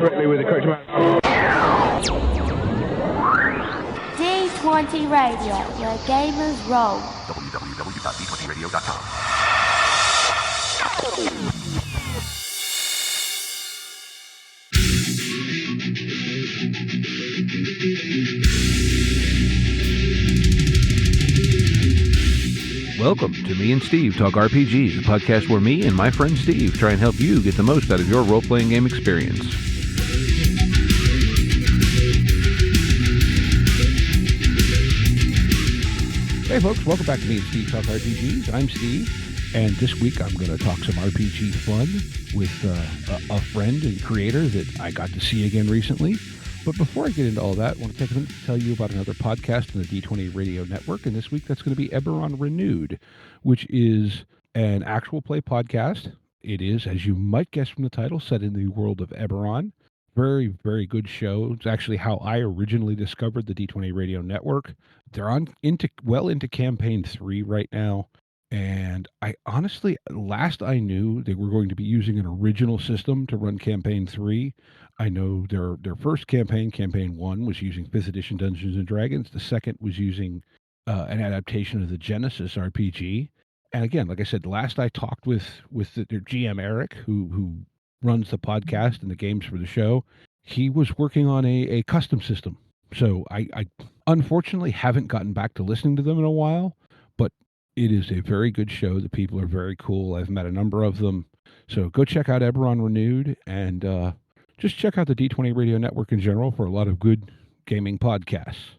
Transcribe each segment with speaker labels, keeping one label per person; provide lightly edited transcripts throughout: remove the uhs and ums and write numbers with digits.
Speaker 1: correctly with the correct amount.
Speaker 2: D20 Radio, where gamers roll.
Speaker 3: www.d20radio.com.
Speaker 4: Welcome to Me and Steve Talk RPG, the podcast where me and my friend Steve try and help you get the most out of your role-playing game experience. Hey folks, welcome back to Me and Steve Talk RPGs. I'm Steve, and this week I'm going to talk some RPG fun with a friend and creator that I got to see again recently. But before I get into all that, I want to take a minute to tell you about another podcast on the D20 Radio Network, and this week that's going to be Eberron Renewed, which is an actual play podcast. It is, as you might guess from the title, set in the world of Eberron. Very, very good show. It's actually how I originally discovered the D20 Radio Network. They're well into campaign 3 right now. And I honestly, last I knew, they were going to be using an original system to run campaign 3. I know their first campaign 1, was using 5th edition Dungeons and Dragons. The second was using an adaptation of the Genesis RPG. And again, like I said, last I talked with their GM Eric, who runs the podcast and the games for the show, he was working on a custom system. So I unfortunately haven't gotten back to listening to them in a while, but it is a very good show. The people are very cool. I've met a number of them. So go check out Eberron Renewed, and just check out the D20 Radio Network in general for a lot of good gaming podcasts.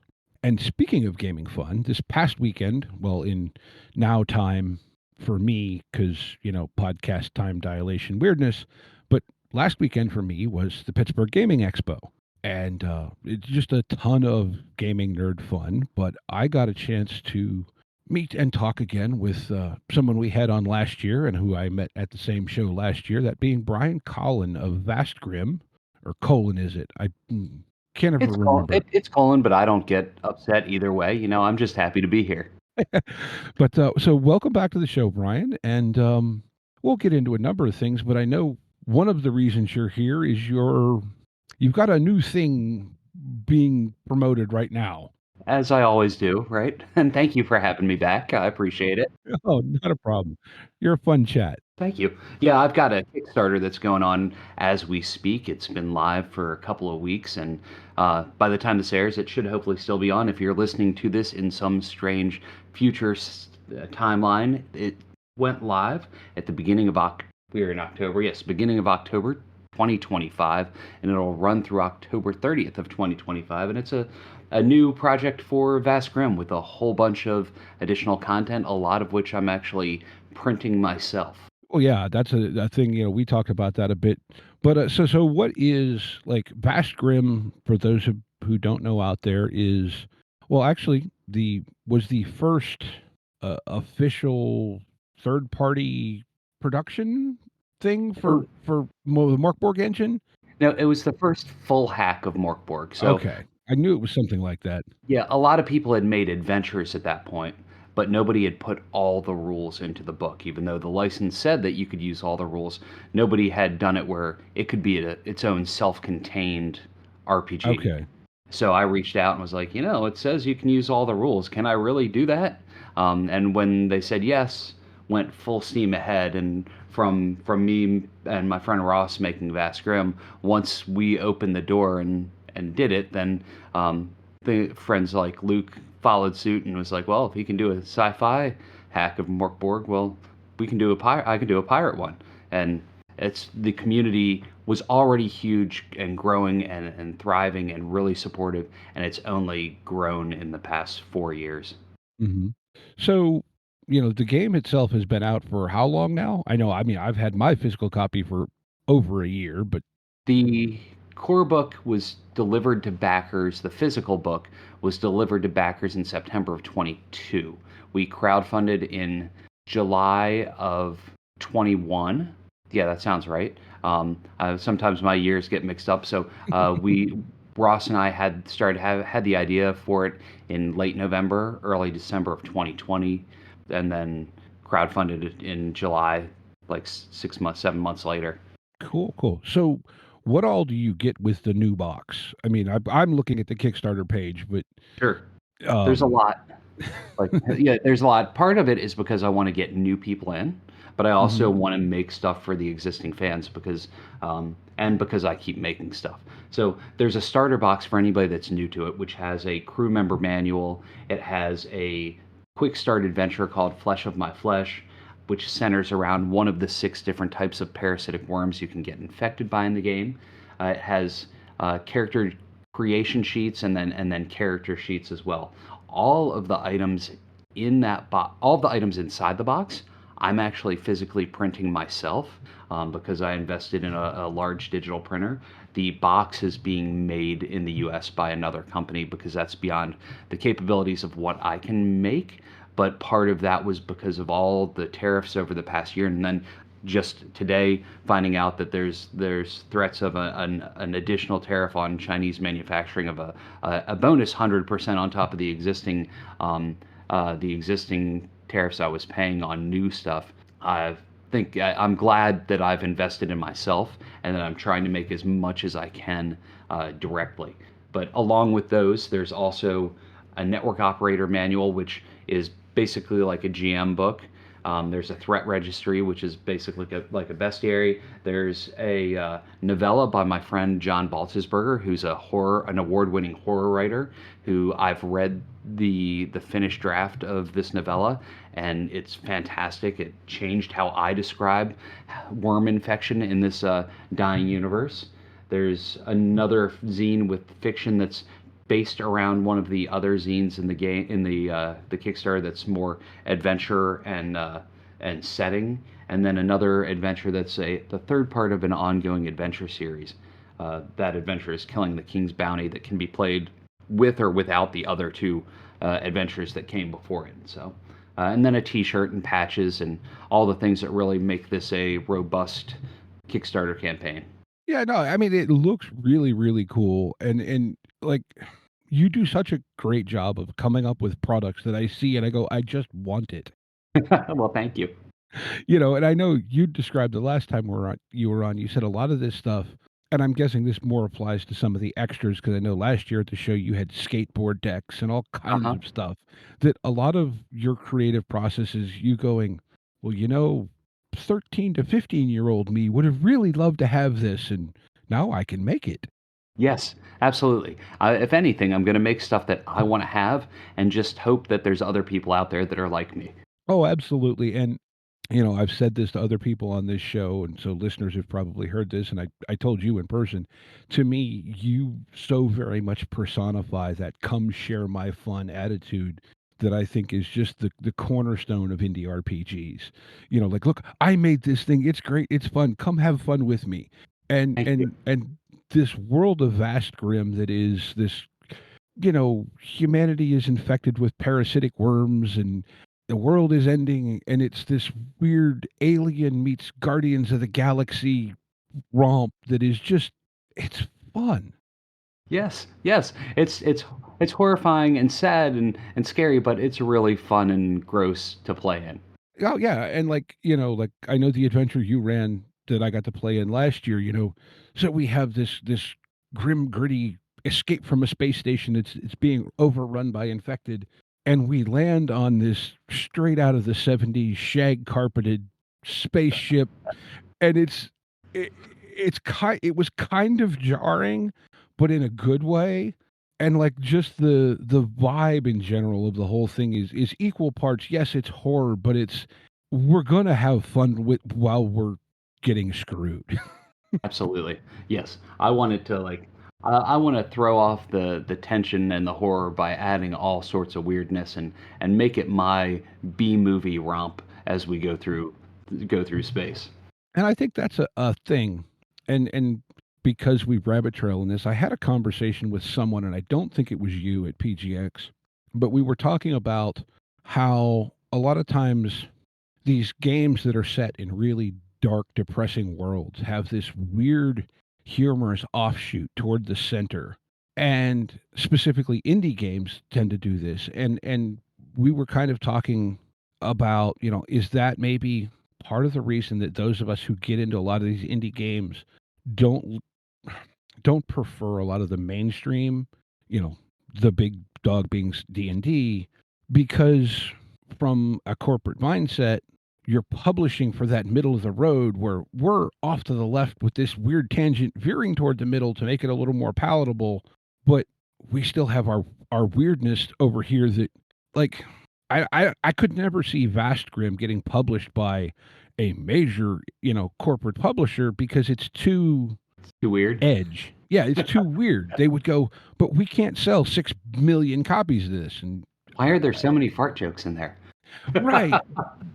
Speaker 4: And speaking of gaming fun, this past weekend, well, in now time for me, because, podcast time dilation weirdness, but last weekend for me was the Pittsburgh Gaming Expo. And it's just a ton of gaming nerd fun, but I got a chance to meet and talk again with someone we had on last year and who I met at the same show last year, that being Brian Colin of Vast Grimm. Or Colin, is it? I can't ever remember.
Speaker 5: It's Colin, but I don't get upset either way. I'm just happy to be here.
Speaker 4: But so welcome back to the show, Brian. And we'll get into a number of things, but I know one of the reasons you're here is you've got a new thing being promoted right now.
Speaker 5: As I always do, right? And thank you for having me back. I appreciate it.
Speaker 4: Oh, not a problem. You're a fun chat.
Speaker 5: Thank you. Yeah, I've got a Kickstarter that's going on as we speak. It's been live for a couple of weeks, and by the time this airs, it should hopefully still be on. If you're listening to this in some strange future timeline, it went live at the beginning of we're in October. Yes, beginning of October 2025, and it'll run through October 30th of 2025, and it's a new project for Vast Grimm with a whole bunch of additional content, a lot of which I'm actually printing myself.
Speaker 4: Oh yeah, that's a thing. We talked about that a bit. But so what is like Vast Grimm? For those who don't know out there, is actually was the first official third-party production thing for the Morkborg engine.
Speaker 5: No, it was the first full hack of Morkborg. So
Speaker 4: okay, I knew it was something like that.
Speaker 5: Yeah, a lot of people had made adventures at that point, but nobody had put all the rules into the book. Even though the license said that you could use all the rules, nobody had done it where it could be its own self-contained RPG.
Speaker 4: Okay.
Speaker 5: So I reached out and was like, it says you can use all the rules. Can I really do that? And when they said yes, went full steam ahead. And from me and my friend Ross making Vast Grimm, once we opened the door and did it, then the friends like Luke followed suit and was like, well, if he can do a sci-fi hack of Morkborg, well, I can do a pirate one. And the community was already huge and growing and thriving and really supportive, and it's only grown in the past 4 years.
Speaker 4: Mm-hmm. So, the game itself has been out for how long now? I've had my physical copy for over a year, but
Speaker 5: the core book was delivered to backers. The physical book was delivered to backers in September of 22. We crowdfunded in July of 21. Yeah, that sounds right. Sometimes my years get mixed up. So Ross and I had the idea for it in late November, early December of 2020, and then crowdfunded it in July, like 6 months, 7 months later.
Speaker 4: Cool. So What all do you get with the new box? I mean, I'm looking at the Kickstarter page, but
Speaker 5: Sure. There's a
Speaker 4: um,
Speaker 5: lot. Like, yeah, there's a lot. Part of it is because I want to get new people in, but I also
Speaker 4: mhm.
Speaker 5: want to make stuff for the existing fans because, and because I keep making stuff. So there's a starter box for anybody that's new to it, which has a crew member manual. It has a quick start adventure called Flesh of My Flesh, which centers around one of the 6 different types of parasitic worms you can get infected by in the game. It has character creation sheets and then character sheets as well. All of the items in that box, all of the items inside the box, I'm actually physically printing myself because I invested in a large digital printer. The box is being made in the US by another company because that's beyond the capabilities of what I can make. But part of that was because of all the tariffs over the past year. And then just today finding out that there's threats of an additional tariff on Chinese manufacturing of a bonus 100% on top of the existing tariffs I was paying on new stuff. I'm glad that I've invested in myself and that I'm trying to make as much as I can directly. But along with those, there's also a network operator manual, which is basically like a GM book. There's a threat registry, which is basically like a bestiary. There's a novella by my friend John Baltzesberger, who's an award-winning horror writer, who I've read the finished draft of this novella, and it's fantastic. It changed how I describe worm infection in this dying universe. There's another zine with fiction that's based around one of the other zines in the game in the Kickstarter that's more adventure and setting, and then another adventure that's the third part of an ongoing adventure series. That adventure is Killing the King's Bounty that can be played with or without the other 2 adventures that came before it. So, and then a T-shirt and patches and all the things that really make this a robust Kickstarter campaign.
Speaker 4: Yeah, no, I mean, it looks really, really cool, and like you do such a great job of coming up with products that I see and I go, I just want it.
Speaker 5: Well, thank you.
Speaker 4: And I know you described the last time you were on, you said a lot of this stuff, and I'm guessing this more applies to some of the extras because I know last year at the show you had skateboard decks and all kinds
Speaker 5: Uh-huh.
Speaker 4: of stuff that a lot of your creative process is you going, well, 13 to 15-year-old me would have really loved to have this, and now I can make it.
Speaker 5: Yes, absolutely. If anything, I'm going to make stuff that I want to have and just hope that there's other people out there that are like me.
Speaker 4: Oh, absolutely. And I've said this to other people on this show, and so listeners have probably heard this, and I told you in person. To me, you so very much personify that come share my fun attitude that I think is just the cornerstone of indie RPGs. Like, look, I made this thing. It's great. It's fun. Come have fun with me. And
Speaker 5: Thank you.
Speaker 4: and this world of Vast Grimm that is this, humanity is infected with parasitic worms and the world is ending and it's this weird alien meets Guardians of the Galaxy romp that is just it's fun.
Speaker 5: Yes, yes. It's horrifying and sad and scary, but it's really fun and gross to play in.
Speaker 4: Oh yeah, and like I know the adventure you ran that I got to play in last year, so we have this grim gritty escape from a space station. It's being overrun by infected, and we land on this straight out of the 70s shag carpeted spaceship, and it was kind of jarring, but in a good way. And like just the vibe in general of the whole thing is equal parts. Yes, it's horror, but we're gonna have fun with while we're getting screwed.
Speaker 5: Absolutely. Yes. I want to throw off the tension and the horror by adding all sorts of weirdness and make it my B movie romp as we go through space.
Speaker 4: And I think that's a thing. And because we rabbit trail in this, I had a conversation with someone, and I don't think it was you at PGX, but we were talking about how a lot of times these games that are set in really dark, depressing worlds have this weird, humorous offshoot toward the center. And specifically, indie games tend to do this. And we were kind of talking about, is that maybe part of the reason that those of us who get into a lot of these indie games don't don't prefer a lot of the mainstream, you know, the big dog being D&D, because from a corporate mindset, you're publishing for that middle of the road where we're off to the left with this weird tangent veering toward the middle to make it a little more palatable, but we still have our weirdness over here that, like, I could never see Vast Grimm getting published by a major, corporate publisher because it's too
Speaker 5: Too weird.
Speaker 4: edge. Yeah, it's too weird. They would go, but we can't sell 6 million copies of this. And
Speaker 5: Why are there so many fart jokes in there?
Speaker 4: right.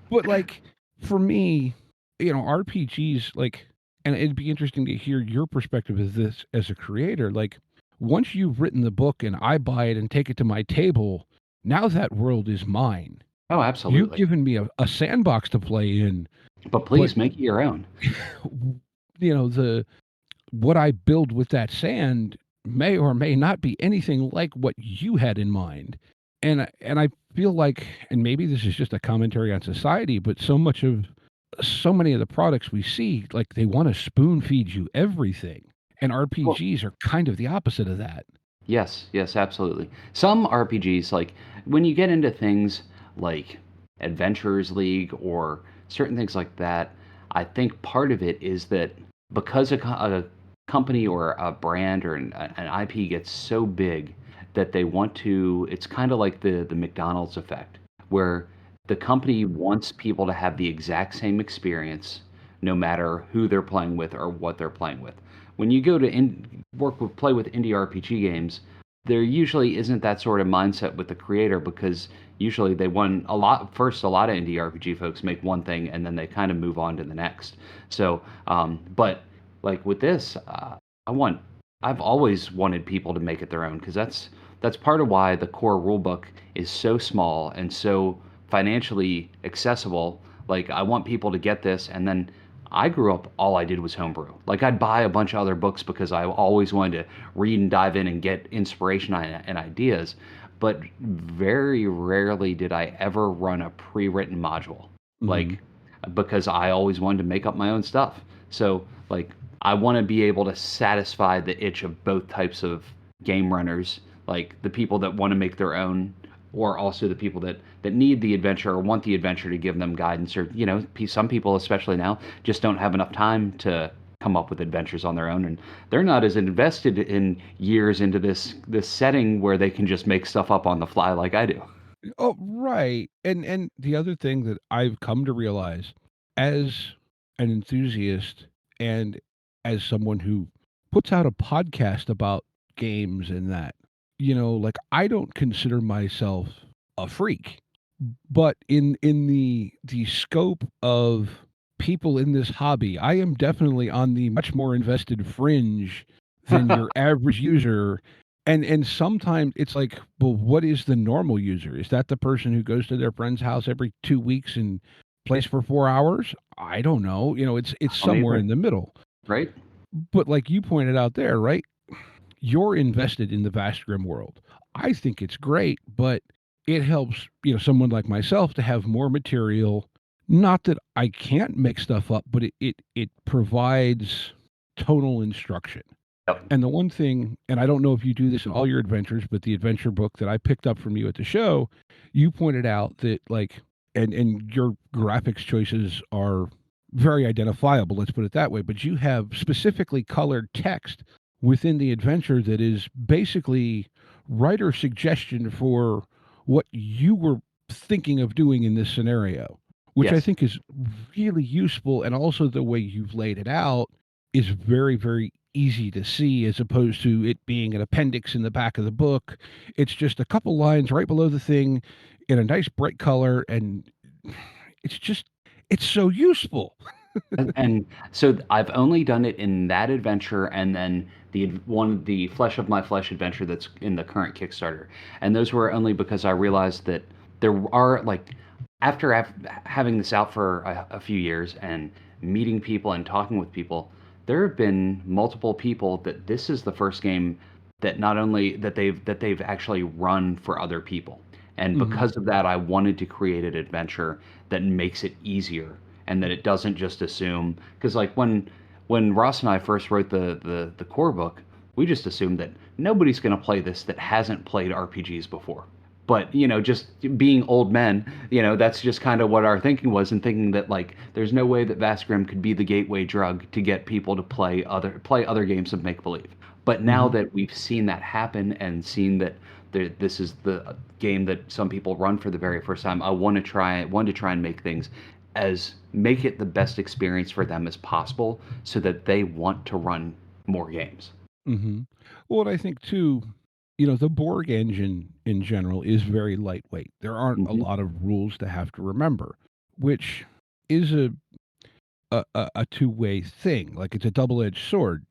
Speaker 4: But like for me, RPGs, like, and it'd be interesting to hear your perspective of this as a creator. Like, once you've written the book and I buy it and take it to my table, now that world is mine.
Speaker 5: Oh,
Speaker 4: You've
Speaker 5: absolutely.
Speaker 4: given me a sandbox to play in,
Speaker 5: But please make it your own.
Speaker 4: the what I build with that sand may or may not be anything like what you had in mind. And I feel like, and maybe this is just a commentary on society, but so many of the products we see, like they want to spoon feed you everything. And
Speaker 5: Well,
Speaker 4: RPGs are kind of the opposite of that.
Speaker 5: yes, yes, absolutely. Some RPGs, like when you get into things like Adventurers League or certain things like that, I think part of it is that because a company or a brand or an IP gets so big that they want to, it's kind of like the McDonald's effect, where the company wants people to have the exact same experience no matter who they're playing with or what they're playing with. When you go to play with indie RPG games, there usually isn't that sort of mindset with the creator because usually they want a lot first. A lot of indie RPG folks make one thing and then they kind of move on to the next. So, but like with this, I've always wanted people to make it their own because that's part of why the core rulebook is so small and so financially accessible. Like I want people to get this, and then I grew up all I did was homebrew. Like I'd buy a bunch of other books because I always wanted to read and dive in and get inspiration and ideas, but very rarely did I ever run a pre-written module.
Speaker 4: Hmm.
Speaker 5: Like because I always wanted to make up my own stuff. So like I want to be able to satisfy the itch of both types of game runners, like the people that want to make their own, or also the people that need the adventure or want the adventure to give them guidance, or some people, especially now, just don't have enough time to come up with adventures on their own, and they're not as invested in years into this setting where they can just make stuff up on the fly like I do.
Speaker 4: Oh, right. And the other thing that I've come to realize as an enthusiast and as someone who puts out a podcast about games and that, like I don't consider myself a freak, but in the scope of people in this hobby, I am definitely on the much more invested fringe than your average user. And sometimes it's like, well, what is the normal user? Is that the person who goes to their friend's house every 2 weeks and plays for 4 hours? I don't know. It's
Speaker 5: I don't
Speaker 4: somewhere
Speaker 5: either,
Speaker 4: in the middle.
Speaker 5: right?
Speaker 4: But like you pointed out there, right? You're invested in the Vast Grimm world. I think it's great, but it helps, someone like myself to have more material. Not that I can't make stuff up, but it provides tonal instruction.
Speaker 5: Yep.
Speaker 4: And the one thing, and I don't know if you do this in all your adventures, but the adventure book that I picked up from you at the show, you pointed out that like, and your graphics choices are very identifiable, let's put it that way, but you have specifically colored text within the adventure that is basically writer suggestion for what you were thinking of doing in this scenario, which I
Speaker 5: Yes.
Speaker 4: think is really useful. And also the way you've laid it out is very, very easy to see as opposed to it being an appendix in the back of the book. It's just a couple lines right below the thing in a nice bright color. And it's just, it's so useful.
Speaker 5: And so I've only done it in that adventure and then the Flesh of My Flesh adventure that's in the current Kickstarter. And those were only because I realized that there are like after having this out for a few years and meeting people and talking with people, there have been multiple people that this is the first game that not only that they've actually run for other people. And
Speaker 4: Hmm.
Speaker 5: because of that, I wanted to create an adventure that makes it easier and that it doesn't just assume because like when Ross and I first wrote the core book, we just assumed that nobody's going to play this that hasn't played RPGs before. But, just being old men, that's just kind of what our thinking was, and thinking that, like, there's no way that Vast Grimm could be the gateway drug to get people to play other games of make believe. But now
Speaker 4: Hmm.
Speaker 5: that we've seen that happen and seen that this is the game that some people run for the very first time, I want to try and make it the best experience for them as possible, so that they want to run more games.
Speaker 4: Hmm. Well, and I think too, the Borg engine in general is very lightweight. There aren't a
Speaker 5: Hmm.
Speaker 4: lot of rules to have to remember, which is a two-way thing. Like it's a double-edged sword,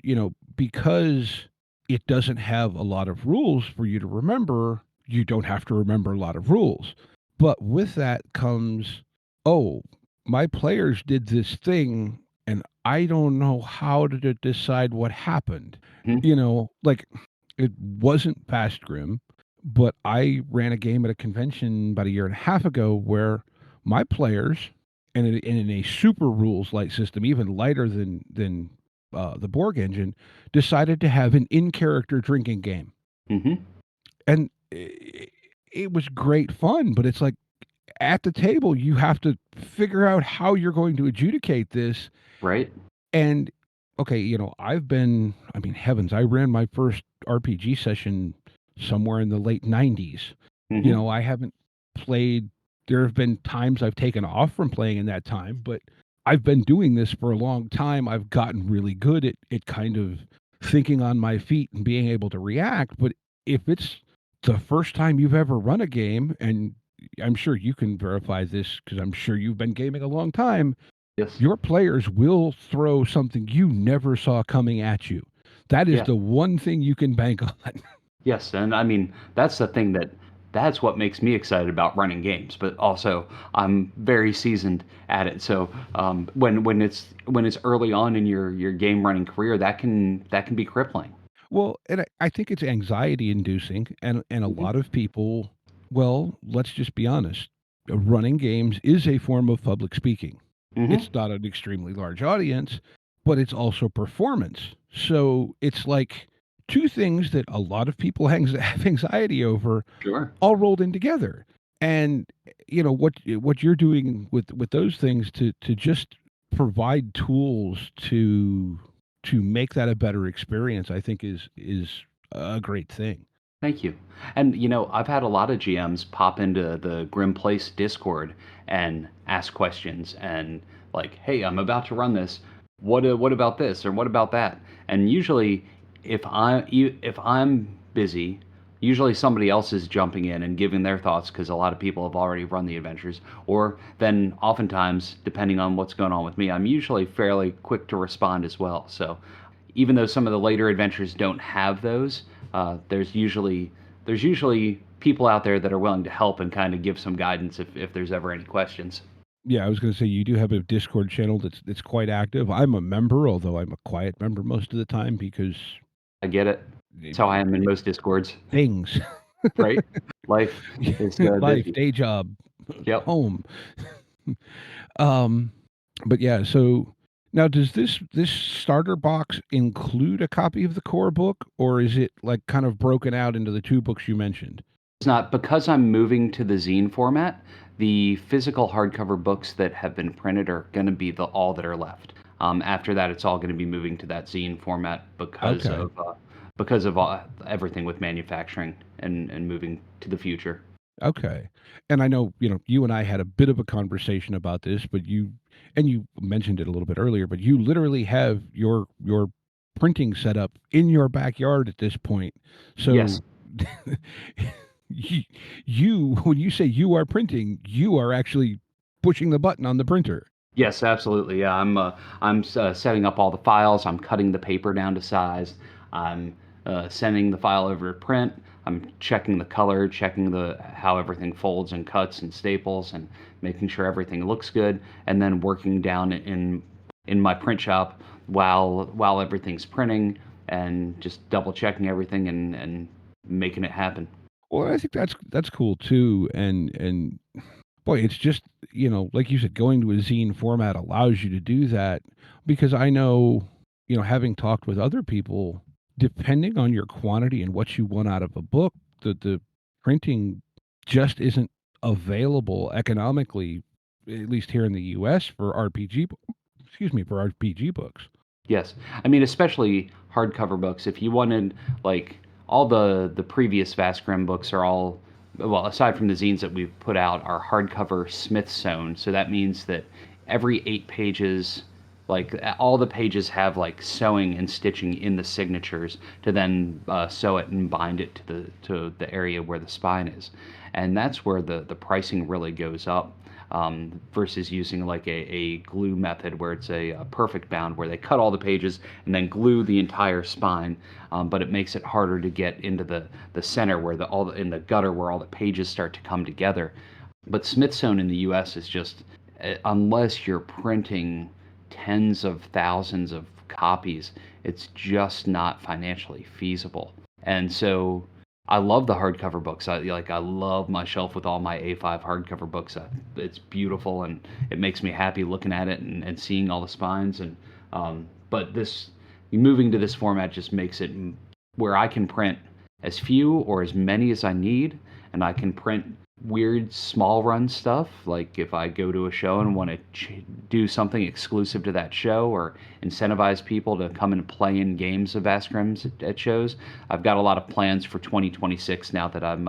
Speaker 4: because it doesn't have a lot of rules for you to remember. You don't have to remember a lot of rules. But with that comes, oh, my players did this thing and I don't know how to decide what happened. Like it wasn't Vast Grimm, but I ran a game at a convention about a year and a half ago where my players, and in a super rules light system, even lighter than the Borg engine, decided to have an in character drinking game,
Speaker 5: Hmm.
Speaker 4: and it was great fun. But it's like at the table, you have to figure out how you're going to adjudicate this.
Speaker 5: Right.
Speaker 4: And okay, I mean, heavens, I ran my first RPG session somewhere in the late 90s.
Speaker 5: Hmm.
Speaker 4: I haven't played, there have been times I've taken off from playing in that time, but I've been doing this for a long time. I've gotten really good at kind of thinking on my feet and being able to react. But if it's the first time you've ever run a game, and I'm sure you can verify this because I'm sure you've been gaming a long time,
Speaker 5: Yes.
Speaker 4: your players will throw something you never saw coming at you. That is
Speaker 5: Yeah.
Speaker 4: the one thing you can bank on.
Speaker 5: Yes, and I mean that's the thing that's what makes me excited about running games. But also, I'm very seasoned at it. So when it's early on in your game running career, that can be crippling.
Speaker 4: Well, and I think it's anxiety inducing, and a
Speaker 5: Hmm.
Speaker 4: lot of people, well, let's just be honest. Running games is a form of public speaking.
Speaker 5: Hmm.
Speaker 4: It's not an extremely large audience, but it's also performance. So it's like two things that a lot of people have anxiety over,
Speaker 5: Sure.
Speaker 4: all rolled in together. And what you're doing with those things to just provide tools to make that a better experience, I think is a great thing.
Speaker 5: Thank you. And I've had a lot of GMs pop into the Grim Place Discord and ask questions and like, "Hey, I'm about to run this. What about this or what about that?" And usually, if I'm busy, usually somebody else is jumping in and giving their thoughts because a lot of people have already run the adventures. Or then, oftentimes, depending on what's going on with me, I'm usually fairly quick to respond as well. So even though some of the later adventures don't have those, there's usually people out there that are willing to help and kind of give some guidance if there's ever any questions.
Speaker 4: Yeah, I was going to say you do have a Discord channel that's quite active. I'm a member, although I'm a quiet member most of the time because
Speaker 5: I get it. That's how I am in most discords,
Speaker 4: things,
Speaker 5: right? Life is
Speaker 4: life,
Speaker 5: busy.
Speaker 4: day job,
Speaker 5: Yep.
Speaker 4: home. um, but yeah, so now does this starter box include a copy of the core book, or is it like kind of broken out into the two books you mentioned?
Speaker 5: It's not because I'm moving to the zine format. The physical hardcover books that have been printed are going to be the all that are left. After that, it's all going to be moving to that zine format
Speaker 4: Okay.
Speaker 5: because of everything with manufacturing and moving to the future.
Speaker 4: Okay. And I know, you and I had a bit of a conversation about this, but you mentioned it a little bit earlier, but you literally have your printing setup in your backyard at this point.
Speaker 5: Yes.
Speaker 4: So you, when you say you are printing, you are actually pushing the button on the printer.
Speaker 5: Yes, absolutely. Yeah, I'm setting up all the files. I'm cutting the paper down to size. I'm sending the file over to print. I'm checking the color, checking the how everything folds and cuts and staples, and making sure everything looks good. And then working down in my print shop while everything's printing, and just double checking everything and making it happen.
Speaker 4: Well, I think that's cool too. And boy, it's just, like you said, going to a zine format allows you to do that because I know. having talked with other people, depending on your quantity and what you want out of a book, the printing just isn't available economically, at least here in the U.S. for RPG books.
Speaker 5: Yes. I mean, especially hardcover books. If you wanted, like, all the previous Vast Grimm books are all, well, aside from the zines that we've put out, are hardcover Smith sewn. So that means that every 8 pages, like, all the pages have, like, sewing and stitching in the signatures to then sew it and bind it to the area where the spine is. And that's where the pricing really goes up, versus using like a glue method where it's a perfect bound where they cut all the pages and then glue the entire spine, but it makes it harder to get into the center where in the gutter where all the pages start to come together. But Smith sewn in the US is just, unless you're printing tens of thousands of copies, it's just not financially feasible. And so I love the hardcover books. I love my shelf with all my A5 hardcover books. It's beautiful and it makes me happy looking at it and seeing all the spines. And but this moving to this format just makes it where I can print as few or as many as I need, and I can print weird small run stuff. Like if I go to a show and want to do something exclusive to that show or incentivize people to come and play in games of Vast Grimms at shows, I've got a lot of plans for 2026 now that I'm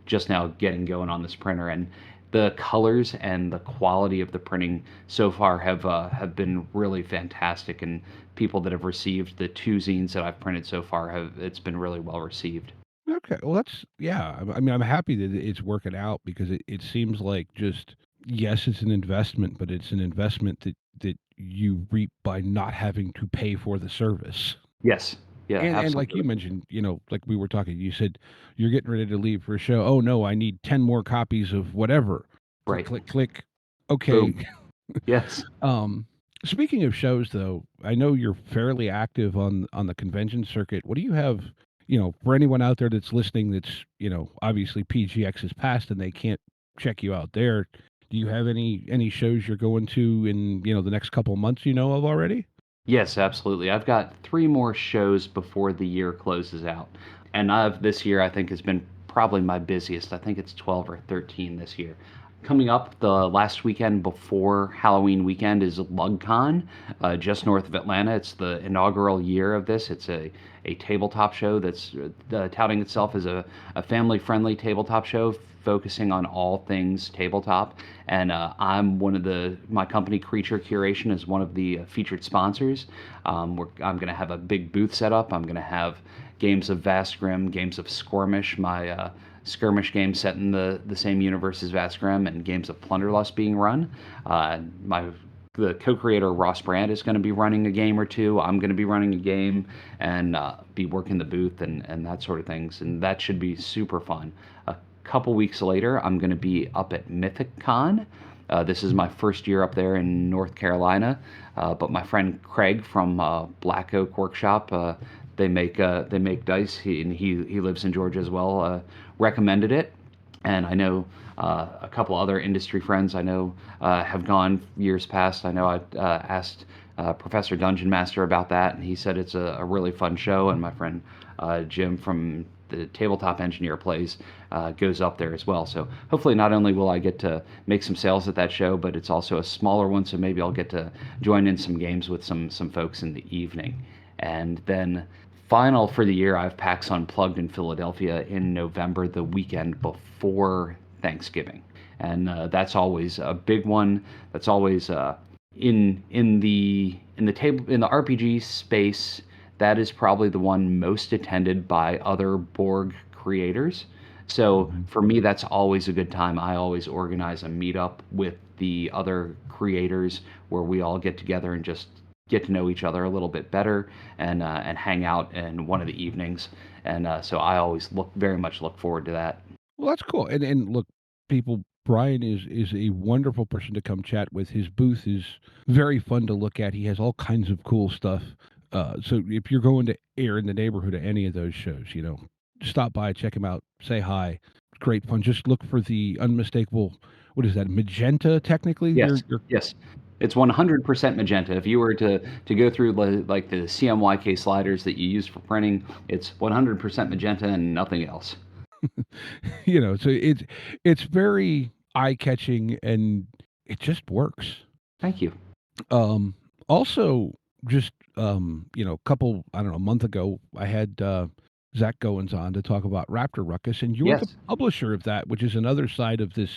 Speaker 5: just now getting going on this printer. And the colors and the quality of the printing so far have been really fantastic, and people that have received the 2 zines that I've printed so far it's been really well received.
Speaker 4: Okay, well, I mean, I'm happy that it's working out because it seems like just, yes, it's an investment, but it's an investment that you reap by not having to pay for the service.
Speaker 5: Yes. Yeah,
Speaker 4: And like you
Speaker 5: absolutely.
Speaker 4: mentioned, like we were talking, you said you're getting ready to leave for a show. Oh no, I need 10 more copies of whatever. Click,
Speaker 5: Right.
Speaker 4: click, click. Okay.
Speaker 5: Boom. Yes.
Speaker 4: Um, Speaking of shows, though, I know you're fairly active on the convention circuit. What do you have, for anyone out there that's listening that's, obviously PGX is past and they can't check you out there. Do you have any shows you're going to in, the next couple months you know of already?
Speaker 5: Yes, absolutely. I've got 3 more shows before the year closes out. And this year I think has been probably my busiest. I think it's 12 or 13 this year. Coming up the last weekend before Halloween weekend is LugCon, just north of Atlanta. It's the inaugural year of this. It's a tabletop show that's touting itself as a family-friendly tabletop show focusing on all things tabletop. And I'm my company Creature Curation is one of the featured sponsors. I'm going to have a big booth set up. I'm going to have games of Vast Grimm, games of Skirmish, my skirmish game set in the same universe as Vast Grimm, and games of Plunderlust being run. The co-creator Ross Brandt is going to be running a game or two. I'm going to be running a game and be working the booth and that sort of things, and that should be super fun. A couple weeks later, I'm going to be up at Mythic Con. This is my first year up there in North Carolina, but my friend Craig from Black Oak Workshop, they make dice. He lives in Georgia as well. Recommended it, and I know a couple other industry friends I know have gone years past. I know I asked Professor Dungeon Master about that, and he said it's a really fun show. And my friend Jim from the Tabletop Engineer Plays goes up there as well. So hopefully, not only will I get to make some sales at that show, but it's also a smaller one. So maybe I'll get to join in some games with some folks in the evening, and then final for the year, I have PAX Unplugged in Philadelphia in November, the weekend before Thanksgiving, and that's always a big one. That's always in the RPG space. That is probably the one most attended by other Borg creators. So
Speaker 4: Mhm.
Speaker 5: for me, that's always a good time. I always organize a meetup with the other creators where we all get together and just get to know each other a little bit better and hang out in one of the evenings. And so I always very much look forward to that.
Speaker 4: Well, that's cool. And look, people, Brian is a wonderful person to come chat with. His booth is very fun to look at. He has all kinds of cool stuff. So if you're going to air in the neighborhood at any of those shows, stop by, check him out, say hi. Great fun. Just look for the unmistakable. What is that? Magenta, technically.
Speaker 5: Yes, yes. It's 100% magenta. If you were to go through like the CMYK sliders that you use for printing, it's 100% magenta and nothing else.
Speaker 4: So it's very eye-catching and it just works.
Speaker 5: Thank you.
Speaker 4: Also, just a couple, I don't know, a month ago, I had Zach Goins on to talk about Raptor Ruckus, and you're the
Speaker 5: Yes.
Speaker 4: publisher of that, which is another side of this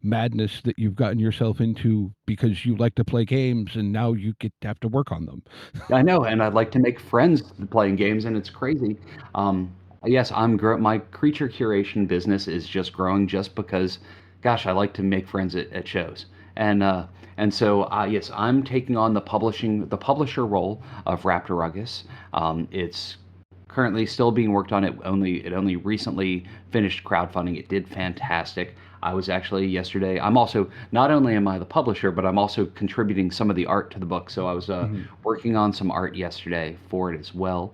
Speaker 4: madness that you've gotten yourself into because you like to play games, and now you have to work on them.
Speaker 5: I know, and I'd like to make friends playing games, and it's crazy. Yes, my creature curation business is just growing just because, gosh, I like to make friends at shows, and so yes, I'm taking on the publisher role of Raptor Ruckus. It's currently still being worked on. It only recently finished crowdfunding. It did fantastic. I was actually yesterday. I'm also not only am I the publisher, but I'm also contributing some of the art to the book. So I was working on some art yesterday for it as well.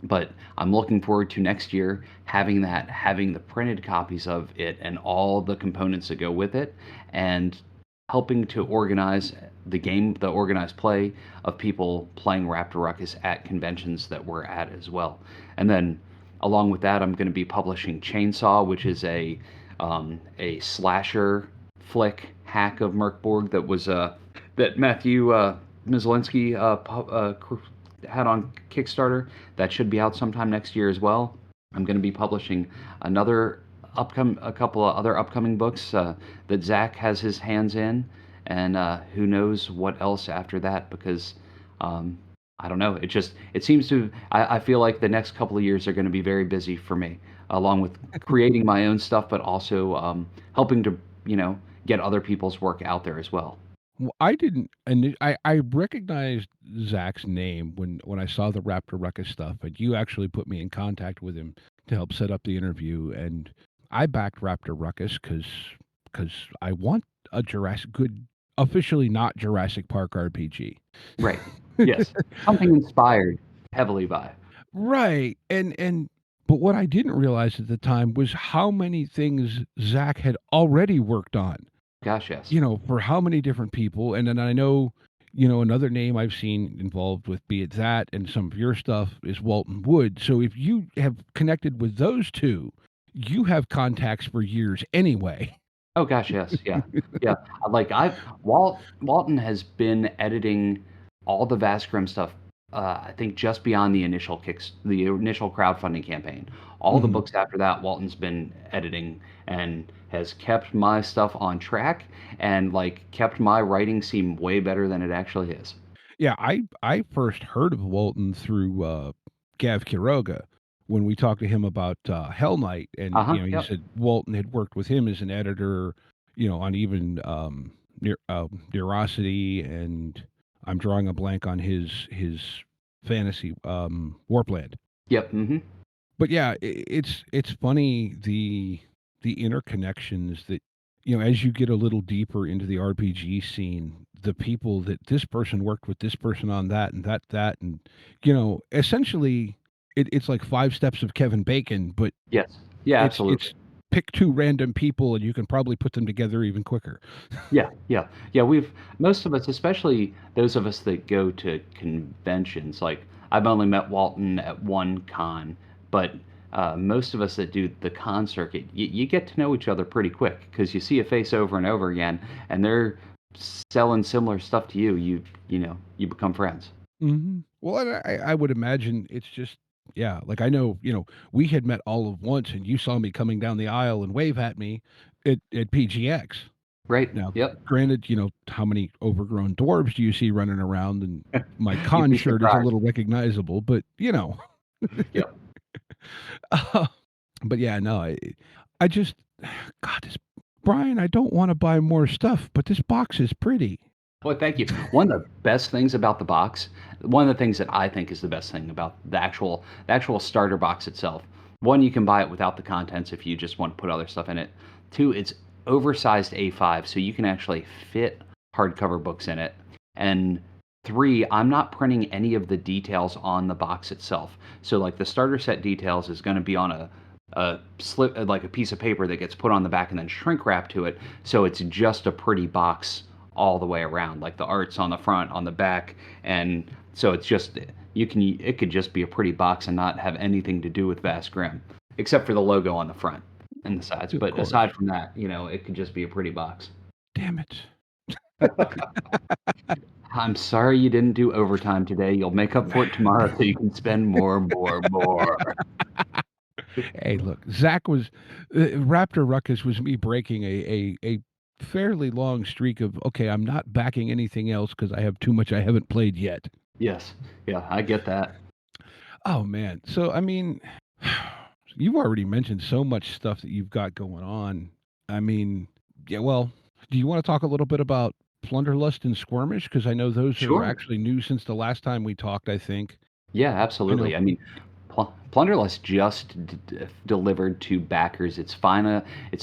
Speaker 5: But I'm looking forward to next year having the printed copies of it and all the components that go with it, and helping to organize the organized play of people playing Raptor Ruckus at conventions that we're at as well. And then along with that, I'm going to be publishing Chainsaw, which is a slasher flick hack of Merkborg that Matthew Mislinski had on Kickstarter. That should be out sometime next year as well. I'm going to be publishing a couple of other upcoming books that Zach has his hands in, and who knows what else after that, because I don't know. I feel like the next couple of years are going to be very busy for me, along with creating my own stuff, but also helping to get other people's work out there as well.
Speaker 4: Well, I didn't, and I recognized Zach's name when I saw the Raptor Ruckus stuff, and you actually put me in contact with him to help set up the interview, and I backed Raptor Ruckus because I want a officially not Jurassic Park RPG.
Speaker 5: Right. Yes. Something inspired heavily by.
Speaker 4: Right. But what I didn't realize at the time was how many things Zach had already worked on.
Speaker 5: Gosh, yes.
Speaker 4: For how many different people. And then I know, another name I've seen involved with Be It That and some of your stuff is Walton Wood. So if you have connected with those two, you have contacts for years anyway.
Speaker 5: Oh gosh, yes, yeah, yeah. Walton has been editing all the Vast Grimm stuff. I think just beyond the initial crowdfunding campaign. All the books after that, Walton's been editing and has kept my stuff on track and kept my writing seem way better than it actually is.
Speaker 4: Yeah, I first heard of Walton through Gav Quiroga when we talked to him about Hell Knight, and he
Speaker 5: Yep.
Speaker 4: said Walton had worked with him as an editor, on even Neurosity, and I'm drawing a blank on his fantasy Warpland.
Speaker 5: Yep.
Speaker 4: But yeah, it's funny the interconnections that as you get a little deeper into the RPG scene, the people that this person worked with this person on that and that and essentially it's like 5 steps of Kevin Bacon, but
Speaker 5: yes, yeah, absolutely.
Speaker 4: It's pick 2 random people and you can probably put them together even quicker.
Speaker 5: Yeah. Most of us, especially those of us that go to conventions, like I've only met Walton at one con, but most of us that do the con circuit, you get to know each other pretty quick because you see a face over and over again, and they're selling similar stuff to you. You become friends.
Speaker 4: Mm-hmm. Well, I would imagine it's just. Yeah, like I know, we had met all of once, and you saw me coming down the aisle and wave at me at PGX.
Speaker 5: Right.
Speaker 4: Now,
Speaker 5: Yep.
Speaker 4: Granted, how many overgrown dwarves do you see running around, and my con shirt is a little recognizable, but
Speaker 5: Yep.
Speaker 4: But yeah, no, I just, God, Brian, I don't want to buy more stuff, but this box is pretty.
Speaker 5: Well, thank you. One of the best things about the box, one of the things that I think is the best thing about the actual starter box itself. One, you can buy it without the contents if you just want to put other stuff in it. 2, it's oversized A5, so you can actually fit hardcover books in it. And 3, I'm not printing any of the details on the box itself. So like the starter set details is going to be on a slip, like a piece of paper that gets put on the back and then shrink wrapped to it. So it's just a pretty box all the way around. Like the art's on the front, on the back, and so it's just it could just be a pretty box and not have anything to do with Vast Grimm, except for the logo on the front and the sides.
Speaker 4: Of
Speaker 5: But
Speaker 4: course.
Speaker 5: aside from that, it could just be a pretty box.
Speaker 4: Damn it.
Speaker 5: I'm sorry you didn't do overtime today. You'll make up for it tomorrow so you can spend more.
Speaker 4: Hey, look, Zach was Raptor Ruckus was me breaking a fairly long streak of okay, I'm not backing anything else because I have too much I haven't played yet.
Speaker 5: Yes. Yeah, I get that.
Speaker 4: Oh man. So I mean, you've already mentioned so much stuff that you've got going on. I mean, yeah, well, do you want to talk a little bit about Plunderlust and Squirmish? Because I know those are
Speaker 5: Sure.
Speaker 4: actually new since the last time we talked, I think.
Speaker 5: Yeah,
Speaker 4: I know.
Speaker 5: absolutely. I mean, Plunderlust just delivered to backers. It's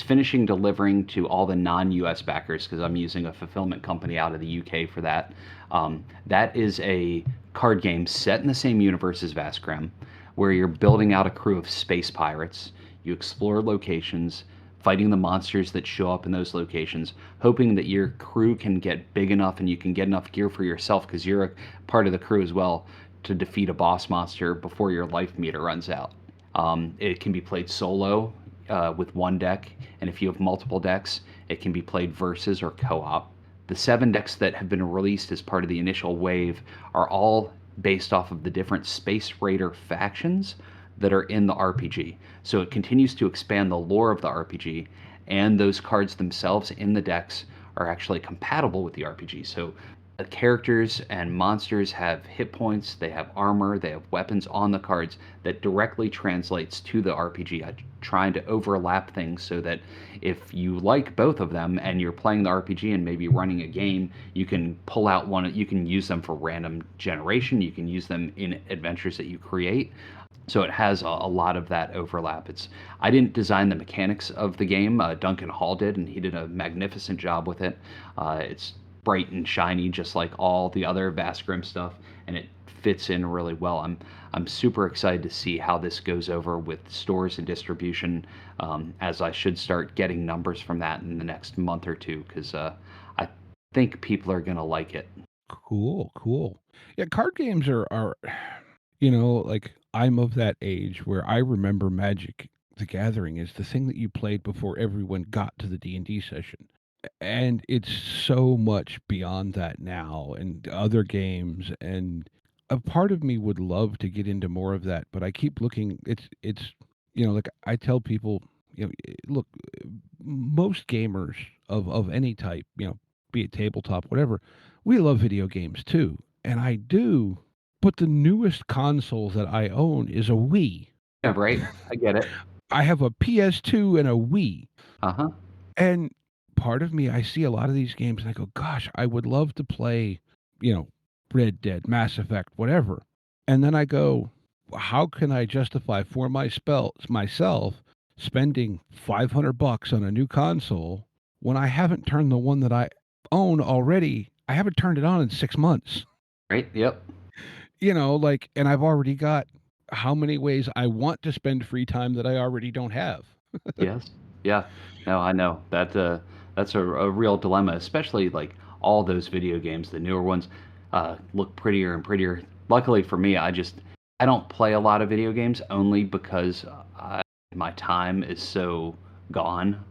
Speaker 5: finishing delivering to all the non-US backers because I'm using a fulfillment company out of the UK for that. That is a card game set in the same universe as Vast Grimm, where you're building out a crew of space pirates. You explore locations, fighting the monsters that show up in those locations, hoping that your crew can get big enough and you can get enough gear for yourself because you're a part of the crew as well to defeat a boss monster before your life meter runs out. It can be played solo with one deck, and if you have multiple decks, it can be played versus or co-op. The 7 decks that have been released as part of the initial wave are all based off of the different Space Raider factions that are in the RPG. So it continues to expand the lore of the RPG, and those cards themselves in the decks are actually compatible with the RPG. So the characters and monsters have hit points, they have armor, they have weapons on the cards that directly translates to the RPG. I'm trying to overlap things so that if you like both of them and you're playing the RPG and maybe running a game, you can pull out one, you can use them for random generation, you can use them in adventures that you create. So it has a lot of that overlap. I didn't design the mechanics of the game. Duncan Hall did, and he did a magnificent job with it. It's bright and shiny, just like all the other Vast Grimm stuff, and it fits in really well. I'm super excited to see how this goes over with stores and distribution, as I should start getting numbers from that in the next month or two, because I think people are gonna like it.
Speaker 4: Cool. Yeah, card games are like I'm of that age where I remember Magic the Gathering is the thing that you played before everyone got to the D&D session. And it's so much beyond that now and other games, and a part of me would love to get into more of that, but I keep looking it's like I tell people, look, most gamers of any type, be it tabletop, whatever, we love video games too. And I do, but the newest console that I own is a Wii.
Speaker 5: Yeah, right. I get it.
Speaker 4: I have a PS2 and a Wii.
Speaker 5: Uh-huh.
Speaker 4: And part of me, I see a lot of these games and I go, gosh, I would love to play, Red Dead, Mass Effect, whatever. And then I go, how can I justify for myself spending $500 on a new console when I haven't turned the one that I own already? I haven't turned it on in 6 months.
Speaker 5: Right. Yep.
Speaker 4: And I've already got how many ways I want to spend free time that I already don't have.
Speaker 5: Yes. Yeah. No, I know that's a real dilemma, especially like all those video games, the newer ones, look prettier and prettier. Luckily for me, I don't play a lot of video games only because my time is so gone.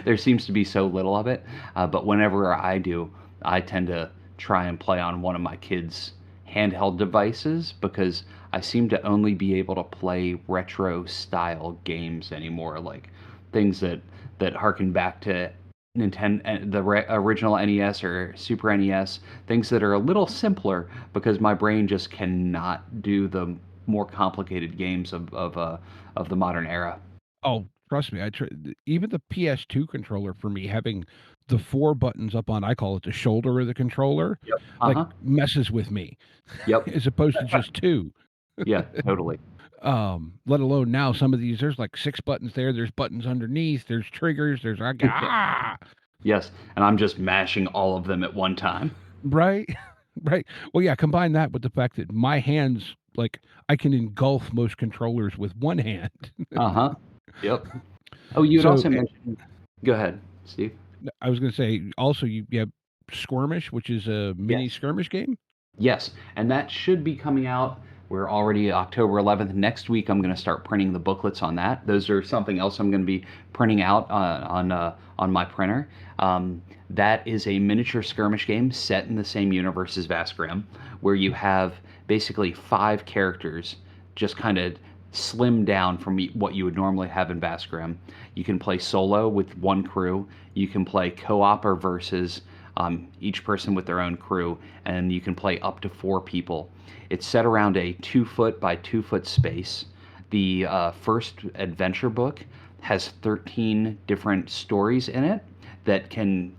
Speaker 5: There seems to be so little of it. But whenever I do, I tend to try and play on one of my kids' handheld devices because I seem to only be able to play retro style games anymore, like things that harken back to Nintendo, original NES or Super NES, things that are a little simpler because my brain just cannot do the more complicated games of the modern era.
Speaker 4: Oh, trust me, even the PS2 controller for me having the 4 buttons up on, I call it the shoulder of the controller,
Speaker 5: Yep.
Speaker 4: like
Speaker 5: Uh-huh.
Speaker 4: messes with me
Speaker 5: Yep.
Speaker 4: as opposed to just 2.
Speaker 5: Yeah, totally.
Speaker 4: Let alone now some of these, there's like 6 buttons there's buttons underneath, there's triggers, there's
Speaker 5: Yes, and I'm just mashing all of them at one time.
Speaker 4: right? Right. Well, yeah, combine that with the fact that my hands, like I can engulf most controllers with one hand.
Speaker 5: Uh-huh. Yep. Oh, you had
Speaker 4: So
Speaker 5: also mentioned. Go ahead, Steve.
Speaker 4: I was going to say also you have Skirmish, which is a mini
Speaker 5: Yes.
Speaker 4: skirmish game.
Speaker 5: Yes, and that should be coming out. We're already October 11th. Next week, I'm going to start printing the booklets on that. Those are something else I'm going to be printing out on my printer. That is a miniature skirmish game set in the same universe as Vast Grimm, where you have basically 5 characters, just kind of slimmed down from what you would normally have in Vast Grimm. You can play solo with one crew. You can play co-op or versus, each person with their own crew, and you can play up to 4 people. It's set around a 2 foot by 2 foot space. The first adventure book has 13 different stories in it that can,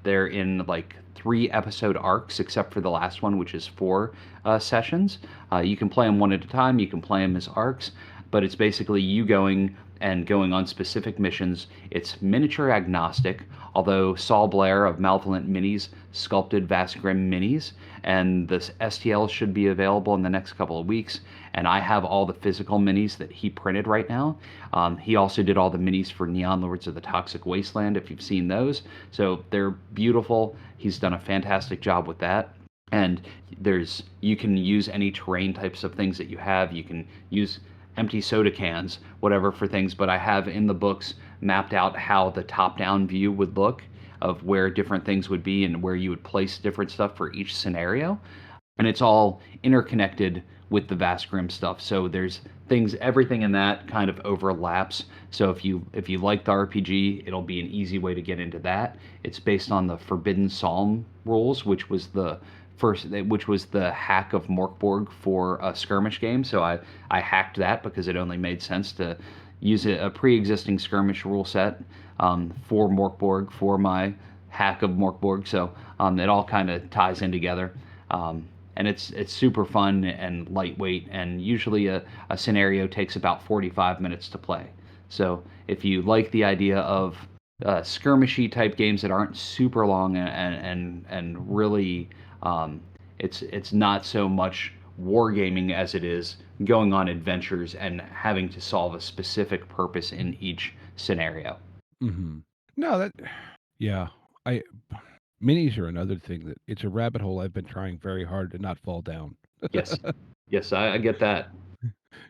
Speaker 5: they're in like 3 episode arcs, except for the last one, which is 4 sessions. You can play them one at a time, you can play them as arcs, but it's basically you going on specific missions. It's miniature agnostic, although Saul Blair of Malevolent Minis sculpted Vast Grimm minis, and the STL should be available in the next couple of weeks. And I have all the physical minis that he printed right now. He also did all the minis for Neon Lords of the Toxic Wasteland, if you've seen those. So they're beautiful. He's done a fantastic job with that. And you can use any terrain types of things that you have. You can use empty soda cans, whatever, for things. But I have in the books mapped out how the top-down view would look of where different things would be and where you would place different stuff for each scenario. And it's all interconnected with the Vast Grimm stuff. So there's things, everything in that kind of overlaps. So if you like the RPG, it'll be an easy way to get into that. It's based on the Forbidden Psalm rules, which was the hack of Morkborg for a skirmish game. So I hacked that because it only made sense to use a pre-existing skirmish rule set, for Morkborg for my hack of Morkborg. So it all kind of ties in together. And it's super fun and lightweight, and usually a scenario takes about 45 minutes to play. So if you like the idea of skirmishy type games that aren't super long and really, it's not so much wargaming as it is going on adventures and having to solve a specific purpose in each scenario.
Speaker 4: Mm-hmm. No, yeah, I minis are another thing that it's a rabbit hole I've been trying very hard to not fall down.
Speaker 5: Yes, yes, I get that.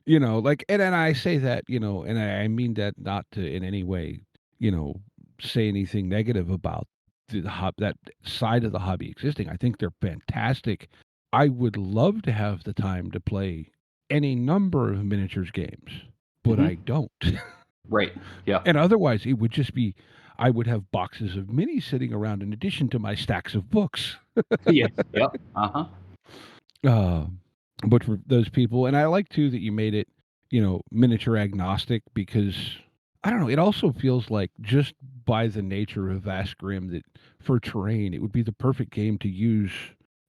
Speaker 4: Like, and I say that, and I mean that not to in any way, say anything negative about that side of the hobby existing. I think they're fantastic. I would love to have the time to play any number of miniatures games, but I don't.
Speaker 5: Right. Yeah.
Speaker 4: And otherwise, it would just be, I would have boxes of minis sitting around in addition to my stacks of books.
Speaker 5: Yes. Yep. Uh-huh.
Speaker 4: But for those people, and I like too that you made it, miniature agnostic, because I don't know, it also feels like, just by the nature of Vast Grimm, that for terrain, it would be the perfect game to use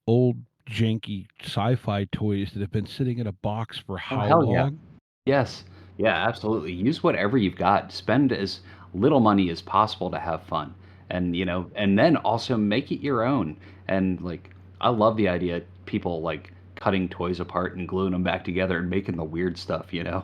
Speaker 4: old janky sci-fi toys that have been sitting in a box for how
Speaker 5: hell
Speaker 4: long?
Speaker 5: yeah. Yes. Yeah, absolutely. Use whatever you've got. Spend as little money as possible to have fun. And, and then also make it your own. And like, I love the idea of people like cutting toys apart and gluing them back together and making the weird stuff.
Speaker 4: Yeah,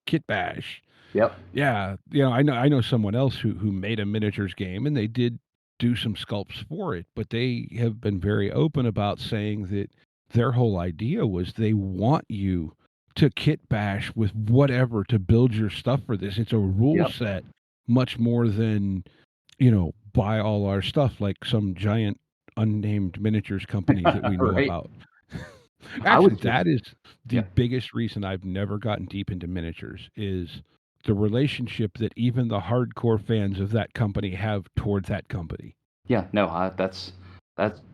Speaker 4: Kit Bash.
Speaker 5: Yep.
Speaker 4: Yeah, I know someone else who made a miniatures game, and they did do some sculpts for it, but they have been very open about saying that their whole idea was they want you to kit bash with whatever to build your stuff for this. It's a rule
Speaker 5: Yep.
Speaker 4: set much more than, buy all our stuff like some giant unnamed miniatures companies that we know
Speaker 5: Right.
Speaker 4: about.
Speaker 5: I would
Speaker 4: Actually, that is the
Speaker 5: Yeah.
Speaker 4: biggest reason I've never gotten deep into miniatures, is the relationship that even the hardcore fans of that company have towards that company.
Speaker 5: Yeah, no, that's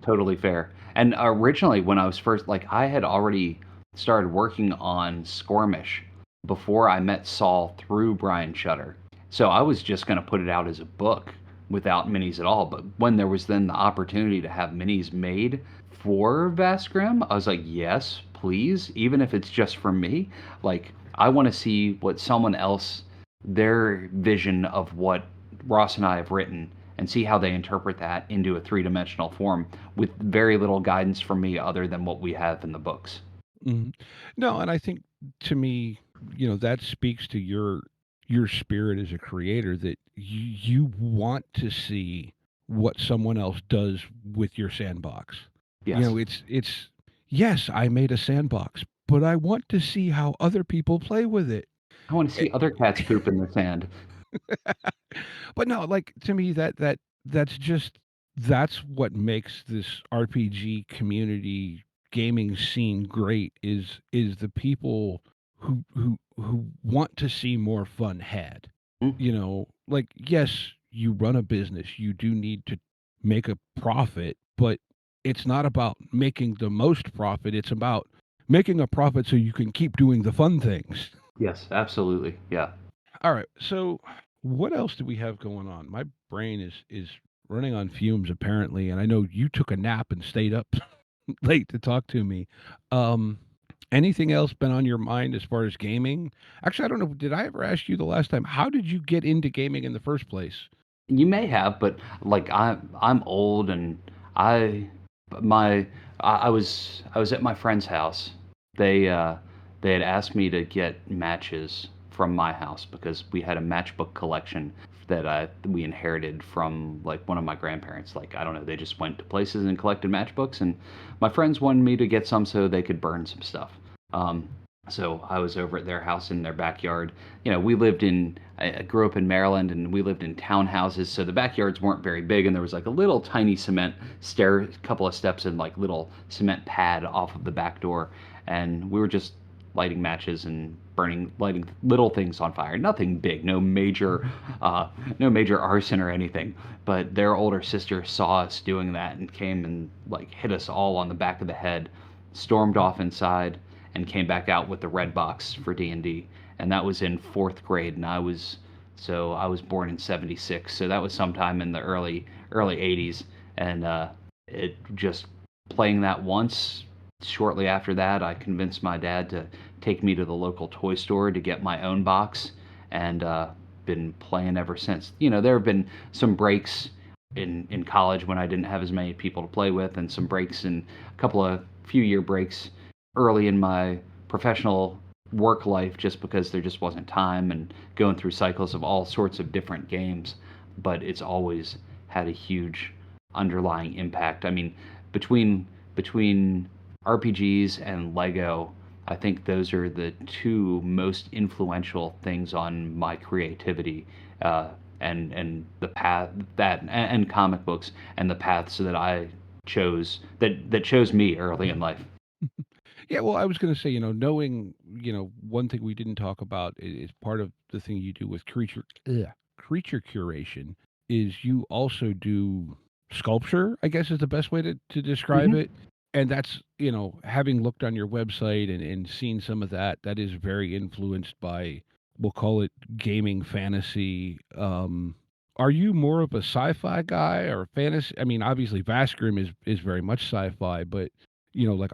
Speaker 5: totally fair. And originally, when I was first, like, I had already started working on Squirmish before I met Saul through Brian Shutter. So I was just going to put it out as a book without minis at all. But when there was then the opportunity to have minis made for Vast Grimm, I was like, yes, please, even if it's just for me. Like, I want to see what someone else, their vision of what Ross and I have written, and see how they interpret that into a 3-dimensional form with very little guidance from me other than what we have in the books.
Speaker 4: Mm-hmm. No, and I think, to me, that speaks to your spirit as a creator, that you want to see what someone else does with your sandbox. You
Speaker 5: Yes.
Speaker 4: know, it's yes, I made a sandbox, but I want to see how other people play with it.
Speaker 5: I want to
Speaker 4: Eh,
Speaker 5: see other cats poop in the sand.
Speaker 4: But no, like to me that's just that's what makes this RPG community gaming scene great is the people who want to see more fun had.
Speaker 5: Mm,
Speaker 4: You know, like yes, you run a business, you do need to make a profit, but it's not about making the most profit, it's about making a profit so you can keep doing the fun things.
Speaker 5: yes, absolutely. Yeah.
Speaker 4: All right. So, what else do we have going on? My brain is running on fumes apparently, and I know you took a nap and stayed up late to talk to me. Um, Anything else been on your mind as far as gaming? Actually, I don't know. Did I ever ask you the last time? How did you get into gaming in the first place?
Speaker 5: You may have, but like I'm old and I my I was at my friend's house. They had asked me to get matches from my house because we had a matchbook collection that we inherited from like one of my grandparents. Like I don't know, they just went to places and collected matchbooks, and my friends wanted me to get some so they could burn some stuff. Um, so I was over at their house in their backyard. We lived in, I grew up in Maryland and we lived in townhouses. So the backyards weren't very big. And there was like a little tiny cement stair, couple of steps and like little cement pad off of the back door. And we were just lighting matches and lighting little things on fire. Nothing big, no major arson or anything. But their older sister saw us doing that and came and like hit us all on the back of the head, stormed off inside and came back out with the red box for D&D, and that was in 4th grade, and I was born in 76, so that was sometime in the early 80s, and it just playing that once. Shortly after that, I convinced my dad to take me to the local toy store to get my own box, and been playing ever since. There have been some breaks in college when I didn't have as many people to play with, and some breaks in a couple of few year breaks early in my professional work life just because there just wasn't time and going through cycles of all sorts of different games. But it's always had a huge underlying impact. I mean, between RPGs and Lego, I think those are the two most influential things on my creativity, and the path and comic books and the paths that I chose that chose me early in life.
Speaker 4: Yeah, well, I was going to say, knowing, one thing we didn't talk about is part of the thing you do with creature curation is you also do sculpture, I guess is the best way to describe
Speaker 5: Hmm.
Speaker 4: it. And that's, having looked on your website and seen some of that, that is very influenced by, we'll call it gaming fantasy. Are you more of a sci-fi guy or fantasy? I mean, obviously Vast Grimm is very much sci-fi, but like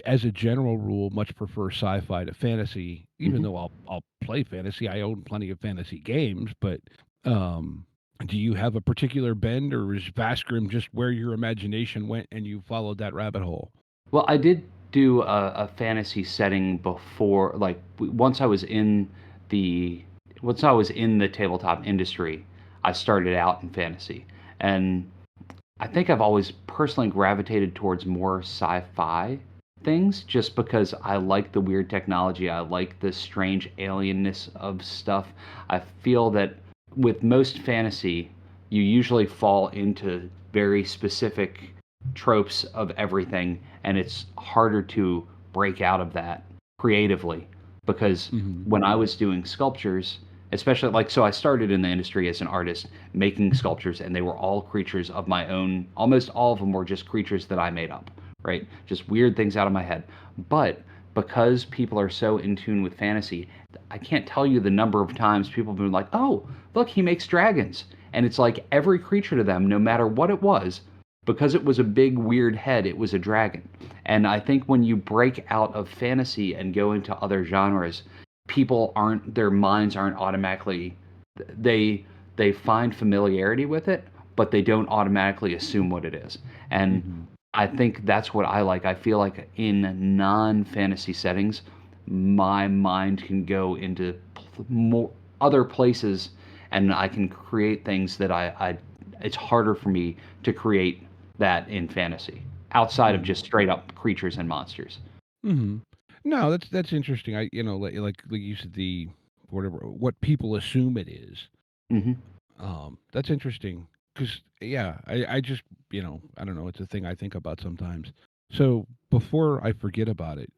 Speaker 4: as a general rule, much prefer sci-fi to fantasy. Even
Speaker 5: Hmm.
Speaker 4: though I'll play fantasy, I own plenty of fantasy games. But um, do you have a particular bend, or is Vastgrim just where your imagination went and you followed that rabbit hole?
Speaker 5: Well, I did do a fantasy setting before, like the once I was in the tabletop industry, I started out in fantasy, and I think I've always personally gravitated towards more sci-fi things just because I like the weird technology. I like the strange alienness of stuff. I feel that with most fantasy, you usually fall into very specific tropes of everything, and it's harder to break out of that creatively because
Speaker 4: Hmm.
Speaker 5: when I was doing sculptures, especially like so I started in the industry as an artist making sculptures, and they were all creatures of my own. Almost all of them were just creatures that I made up, right? Just weird things out of my head. But because people are so in tune with fantasy, I can't tell you the number of times people have been like, oh, look, he makes dragons. And it's like every creature to them, no matter what it was, because it was a big weird head, it was a dragon. And I think when you break out of fantasy and go into other genres, people aren't, their minds aren't automatically, they they find familiarity with it, but they don't automatically assume what it is. And
Speaker 4: Hmm.
Speaker 5: I think that's what I like. I feel like in non-fantasy settings, my mind can go into more other places, and I can create things that it's harder for me to create that in fantasy outside of just straight up creatures and monsters.
Speaker 4: Mm-hmm. No, that's interesting. Like you said, the whatever what people assume it is.
Speaker 5: Hmm.
Speaker 4: That's interesting because yeah, I just I don't know. It's a thing I think about sometimes. So before I forget about it,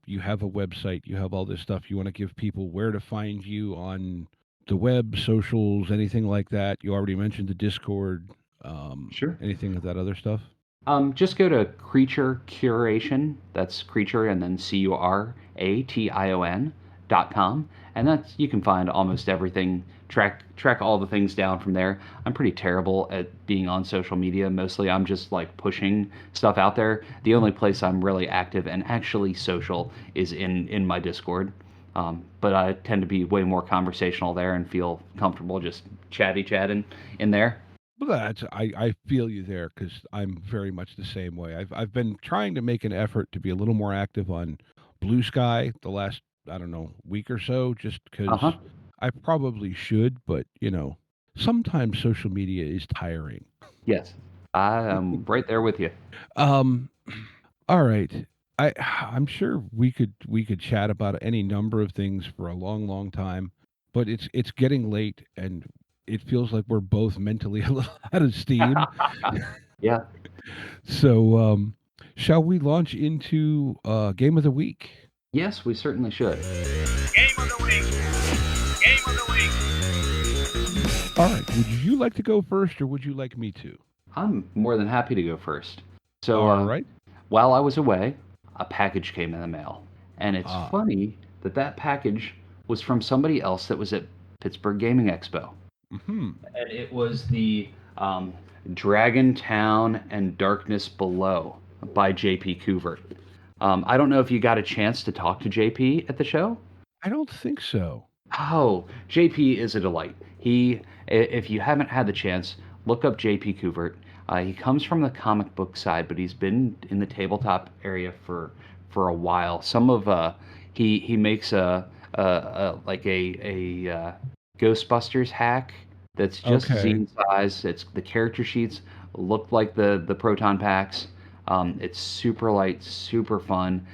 Speaker 4: you have a website, you have all this stuff. You want to give people where to find you on the web, socials, anything like that. You already mentioned the Discord,
Speaker 5: Sure.
Speaker 4: anything of that other stuff.
Speaker 5: Just go to Creature Curation. That's creature and then CURATION.com, and that's you can find almost everything. Track all the things down from there. I'm pretty terrible at being on social media. Mostly, I'm just like pushing stuff out there. The only place I'm really active and actually social is in my Discord. But I tend to be way more conversational there and feel comfortable just chatting in there.
Speaker 4: Well, I feel you there because I'm very much the same way. I've been trying to make an effort to be a little more active on Blue Sky the last I don't know week or so, just
Speaker 5: Uh huh.
Speaker 4: because I probably should, but sometimes social media is tiring.
Speaker 5: Yes, I am right there with you.
Speaker 4: Um, all right. I'm sure we could chat about any number of things for a long, long time, but it's getting late and it feels like we're both mentally a little out of steam.
Speaker 5: Yeah.
Speaker 4: So, shall we launch into game of the week?
Speaker 5: Yes, we certainly should.
Speaker 1: Game of the week. Game of the week.
Speaker 4: All right. Would you like to go first, or would you like me to?
Speaker 5: I'm more than happy to go first. So,
Speaker 4: All right.
Speaker 5: while I was away, a package came in the mail. And it's
Speaker 4: Ah.
Speaker 5: funny that that package was from somebody else that was at Pittsburgh Gaming Expo.
Speaker 4: Hmm.
Speaker 5: And it was the Dragon Town and Darkness Below by JP Couvert. I don't know if you got a chance to talk to JP at the show.
Speaker 4: I don't think so.
Speaker 5: Oh, JP is a delight. If you haven't had the chance, look up JP Couvert. He comes from the comic book side, but he's been in the tabletop area for a while. He makes a Ghostbusters hack that's just
Speaker 4: Okay.
Speaker 5: zine size. It's the character sheets look like the proton packs. It's super light, super fun.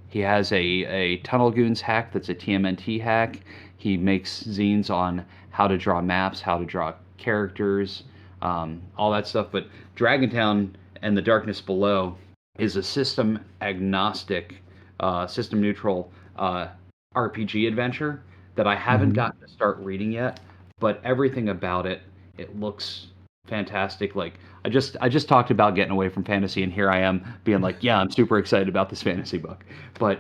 Speaker 5: He has a Tunnel Goons hack that's a TMNT hack. He makes zines on how to draw maps, how to draw characters, all that stuff. But Dragontown and the Darkness Below is a system agnostic, system neutral RPG adventure that I haven't
Speaker 4: Hmm.
Speaker 5: gotten to start reading yet. But everything about it looks fantastic. Like I just talked about getting away from fantasy, and here I am being like, yeah, I'm super excited about this fantasy book. But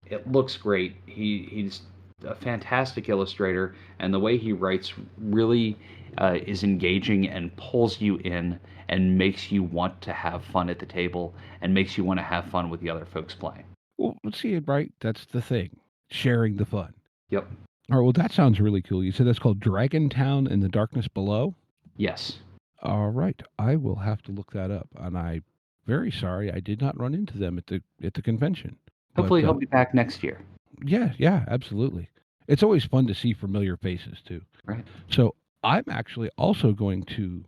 Speaker 5: it looks great. He's a fantastic illustrator, and the way he writes really is engaging and pulls you in and makes you want to have fun at the table and makes you want to have fun with the other folks playing.
Speaker 4: Well, let's see it right. That's the thing. Sharing the fun.
Speaker 5: Yep.
Speaker 4: All right. Well, that sounds really cool. You said that's called Dragon Town and the Darkness Below.
Speaker 5: Yes.
Speaker 4: All right. I will have to look that up. And I'm very sorry I did not run into them at the convention. But
Speaker 5: Hopefully he'll be back next year.
Speaker 4: yeah, absolutely. It's always fun to see familiar faces too.
Speaker 5: Right.
Speaker 4: So I'm actually also going to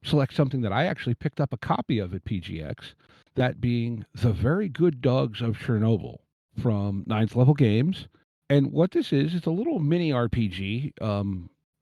Speaker 4: select something that I actually picked up a copy of at PGX, that being The Very Good Dogs of Chernobyl from Ninth Level Games. And what this is, it's a little mini RPG.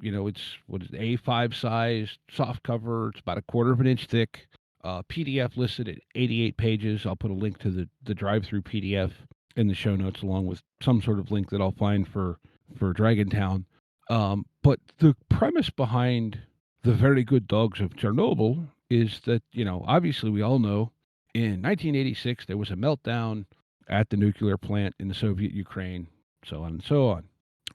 Speaker 4: It's what is it, A5 size, soft cover. It's about a quarter of an inch thick. PDF listed at 88 pages. I'll put a link to the drive-through PDF in the show notes, along with some sort of link that I'll find for Dragontown. But the premise behind The Very Good Dogs of Chernobyl is that, obviously we all know in 1986 there was a meltdown at the nuclear plant in the Soviet Ukraine, so on and so on.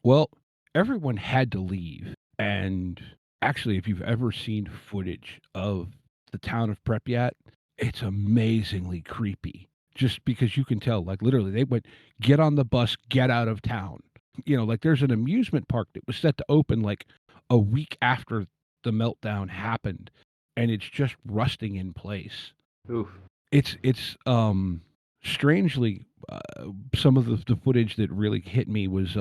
Speaker 4: Well, everyone had to leave. And actually, if you've ever seen footage of the town of Pripyat, it's amazingly creepy. Just because you can tell, like literally, they went, get on the bus, get out of town. Like there's an amusement park that was set to open like a week after the meltdown happened, and it's just rusting in place.
Speaker 5: Oof.
Speaker 4: It's strangely some of the footage that really hit me was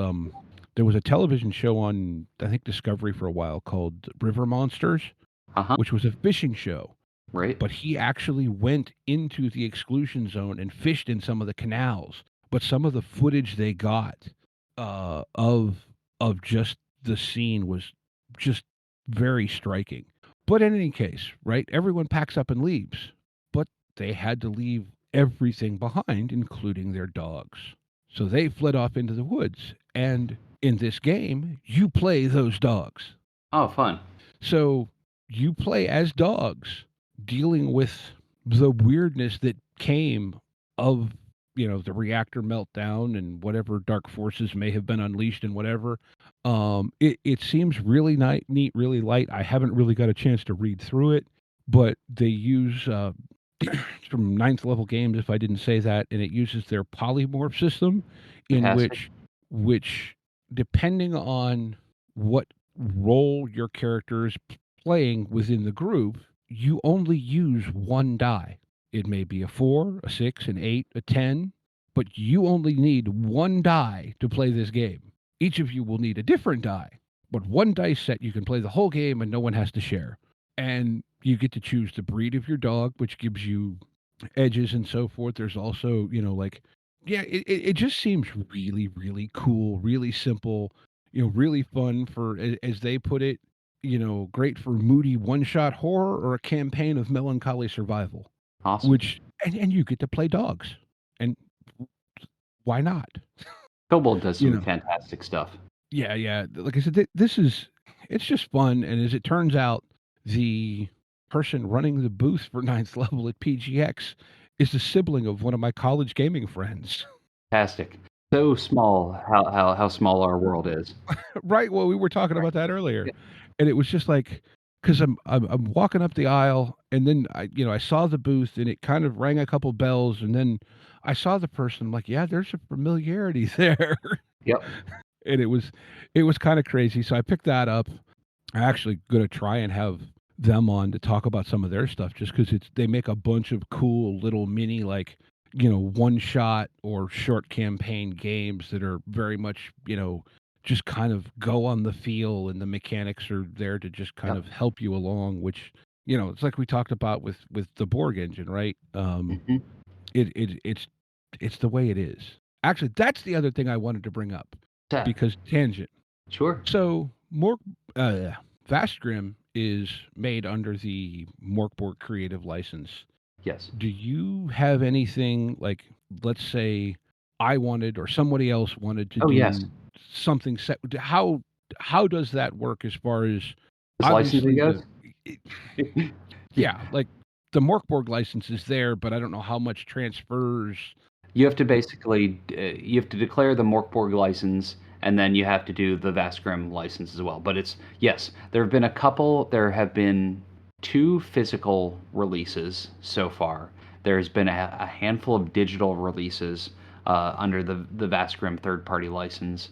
Speaker 4: there was a television show on, I think, Discovery for a while called River Monsters,
Speaker 5: Uh-huh.
Speaker 4: which was a fishing show.
Speaker 5: Right.
Speaker 4: But he actually went into the exclusion zone and fished in some of the canals. But some of the footage they got of just the scene was just very striking. But in any case, right, everyone packs up and leaves. But they had to leave everything behind, including their dogs. So they fled off into the woods. And in this game, you play those dogs.
Speaker 5: Oh, fun.
Speaker 4: So you play as dogs dealing with the weirdness that came of, the reactor meltdown and whatever dark forces may have been unleashed and whatever. It seems really neat, really light. I haven't really got a chance to read through it, but they use from ninth level games, if I didn't say that, and it uses their polymorph system in
Speaker 5: Fantastic.
Speaker 4: which depending on what role your character is playing within the group, you only use one die. It may be a 4, a 6, an 8, a 10, but you only need one die to play this game. Each of you will need a different die, but one dice set you can play the whole game and no one has to share. And you get to choose the breed of your dog, which gives you edges and so forth. There's also, it just seems really, really cool, really simple, really fun for, as they put it, great for moody one-shot horror or a campaign of melancholy survival.
Speaker 5: Awesome.
Speaker 4: Which, and you get to play dogs. And why not?
Speaker 5: Kobold does some fantastic stuff.
Speaker 4: Yeah. Like I said, it's just fun. And as it turns out, the person running the booth for ninth level at PGX is the sibling of one of my college gaming friends.
Speaker 5: Fantastic. So small how small our world is.
Speaker 4: Right. Well, we were talking about that earlier. And it was just like, because I'm walking up the aisle, and then I saw the booth, and it kind of rang a couple bells, and then I saw the person. I'm like, yeah, there's a familiarity there.
Speaker 5: Yep.
Speaker 4: And it was kind of crazy. So I picked that up. I'm actually going to try and have them on to talk about some of their stuff, just because they make a bunch of cool little mini, like, one shot or short campaign games that are very much, just kind of go on the feel, and the mechanics are there to just kind of help you along, which, it's like we talked about with the Borg engine, right? It's the way it is. Actually, that's the other thing I wanted to bring up, because tangent.
Speaker 5: Sure.
Speaker 4: So Vast Grimm is made under the Morkborg Creative License.
Speaker 5: Yes.
Speaker 4: Do you have anything, like, let's say I wanted or somebody else wanted to do something set? How does that work as far as
Speaker 5: licensing goes?
Speaker 4: Yeah, like the Morkborg license is there, but I don't know how much transfers.
Speaker 5: You have to basically declare the Morkborg license, and then you have to do the Vast Grimm license as well. But there have been 2 physical releases so far. There's been a handful of digital releases under the Vast Grimm third-party license.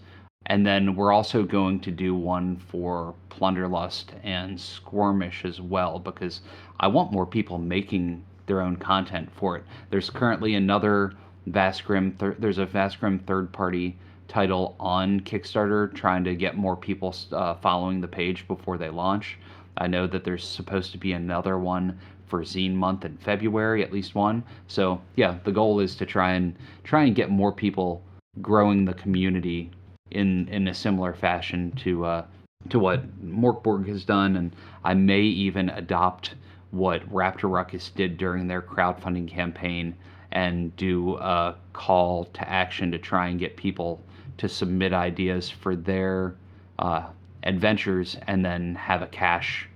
Speaker 5: And then we're also going to do one for Plunderlust and Squirmish as well, because I want more people making their own content for it. There's currently another Vast Grimm, there's a Vast Grimm third-party title on Kickstarter, trying to get more people following the page before they launch. I know that there's supposed to be another one for Zine Month in February, at least one. So yeah, the goal is to try and get more people growing the community in a similar fashion to what Morkborg has done, and I may even adopt what Raptor Ruckus did during their crowdfunding campaign and do a call to action to try and get people to submit ideas for their adventures, and then have a cash,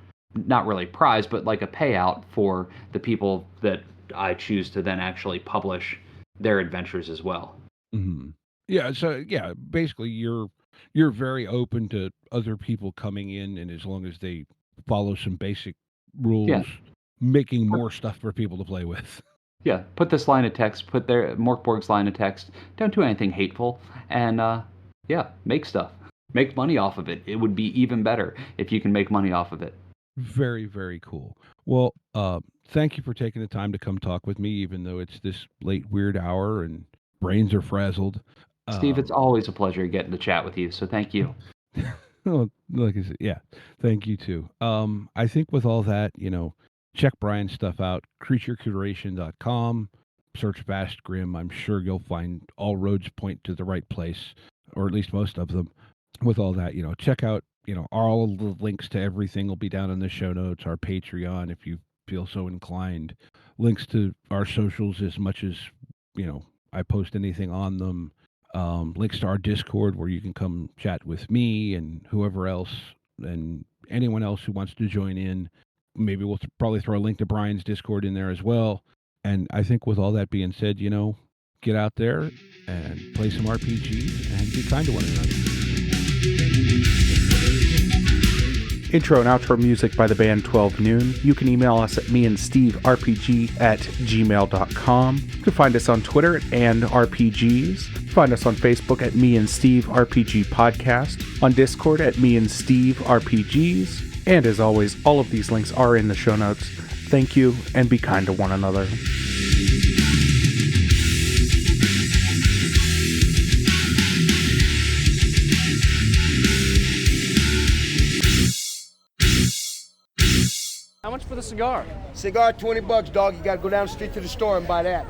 Speaker 5: not really prize, but like a payout for the people that I choose to then actually publish their adventures as well.
Speaker 4: Mm-hmm. Yeah, so yeah, basically you're very open to other people coming in, and as long as they follow some basic rules, making more stuff for people to play with.
Speaker 5: Yeah, put this line of text, put their Morkborg's line of text, don't do anything hateful, and make stuff. Make money off of it. It would be even better if you can make money off of it.
Speaker 4: Very, very cool. Well, thank you for taking the time to come talk with me, even though it's this late, weird hour and brains are frazzled.
Speaker 5: Steve, it's always a pleasure getting to chat with you, so thank you.
Speaker 4: Well, like I said, yeah, thank you too. I think with all that, check Brian's stuff out, creaturecuration.com, search Vast Grimm. I'm sure you'll find all roads point to the right place, or at least most of them. With all that, check out, all of the links to everything will be down in the show notes, our Patreon, if you feel so inclined, links to our socials as much as, I post anything on them. Links to our Discord where you can come chat with me and whoever else and anyone else who wants to join in. Maybe we'll probably throw a link to Brian's Discord in there as well. And I think with all that being said, get out there and play some RPG and be kind to one another.
Speaker 3: Intro and outro music by the band 12 Noon. You can email us at meandsteverpg@gmail.com. You can find us on Twitter at @RPGs. Find us on Facebook at Me and Steve RPG Podcast. On Discord at Me and Steve RPGs. And as always, all of these links are in the show notes. Thank you, and be kind to one another.
Speaker 6: How much for the cigar?
Speaker 7: Cigar, $20, dog. You gotta go down the street to the store and buy that.